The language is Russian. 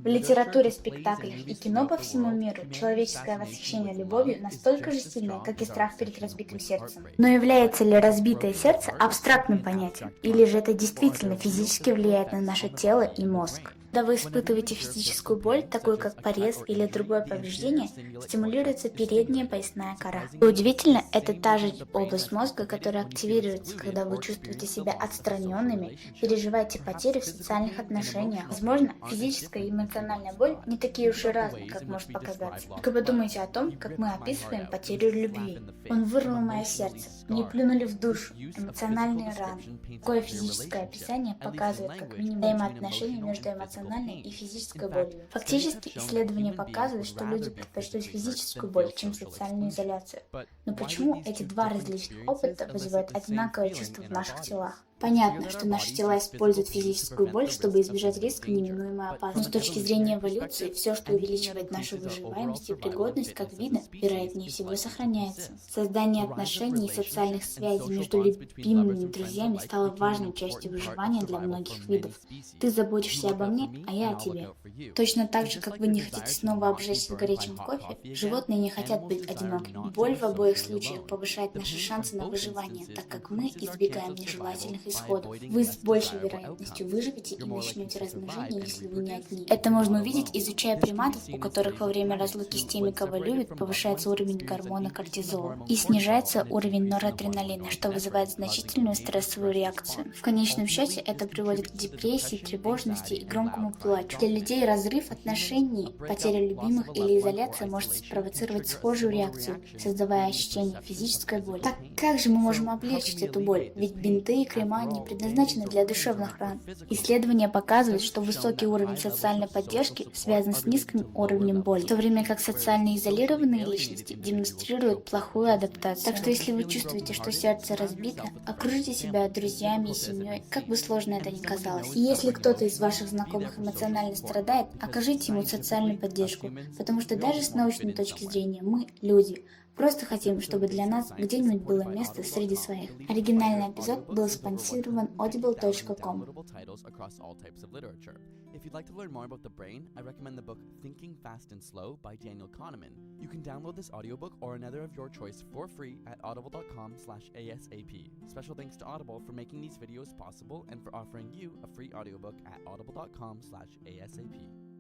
В литературе, спектаклях и кино по всему миру человеческое восхищение любовью настолько же сильное, как и страх перед разбитым сердцем. Но является ли разбитое сердце абстрактным понятием, или же это действительно физически влияет на наше тело и мозг? Когда вы испытываете физическую боль, такую как порез или другое повреждение, стимулируется передняя поясная кора. И удивительно, это та же область мозга, которая активируется, когда вы чувствуете себя отстраненными, переживаете потери в социальных отношениях. Возможно, физическая и эмоциональная боль не такие уж и разные, как может показаться. Только подумайте о том, как мы описываем потерю любви. Он вырвал мое сердце, мне плюнули в душу, эмоциональные раны. Такое физическое описание показывает как минимум взаимоотношения между эмоциональной и физической болью. Фактически, исследования показывают, что люди предпочтут физическую боль, чем социальную изоляцию. Но почему эти два различных опыта вызывают одинаковое чувство в наших телах? Понятно, что наши тела используют физическую боль, чтобы избежать риска неминуемой опасности. Но с точки зрения эволюции, все, что увеличивает нашу выживаемость и пригодность как вида, вероятнее всего сохраняется. Создание отношений и социальных связей между любимыми друзьями стало важной частью выживания для многих видов. Ты заботишься обо мне, а я о тебе. Точно так же, как вы не хотите снова обжечься горячим кофе, животные не хотят быть одинокими. Боль в обоих случаях повышает наши шансы на выживание, так как мы избегаем нежелательных исходов. Вы с большей вероятностью выживете и начнете размножение, если вы не одни. Это можно увидеть, изучая приматов, у которых во время разлуки с теми, кого любят, повышается уровень гормона кортизола и снижается уровень норадреналина, что вызывает значительную стрессовую реакцию. В конечном счете это приводит к депрессии, тревожности и громкому плачу. Для людей разрыв отношений, потеря любимых или изоляция может спровоцировать схожую реакцию, создавая ощущение физической боли. Так как же мы можем облегчить эту боль? Ведь бинты и крема не предназначены для душевных ран. Исследования показывают, что высокий уровень социальной поддержки связан с низким уровнем боли, в то время как социально изолированные личности демонстрируют плохую адаптацию. Так что если вы чувствуете, что сердце разбито, окружите себя друзьями и семьей, как бы сложно это ни казалось. И если кто-то из ваших знакомых эмоционально страдает, окажите ему социальную поддержку, потому что даже с научной точки зрения мы, люди, просто хотим, чтобы для нас где-нибудь было место среди своих. Оригинальный эпизод был спонсирован audible.com. If you'd like to learn more about the brain, I recommend the book Thinking Fast and Slow by Daniel Kahneman. You can download this audiobook or another of your choice for free at audible.com/ASAP. Special thanks to Audible for making these videos possible and for offering you a free audiobook at audible.com/ASAP.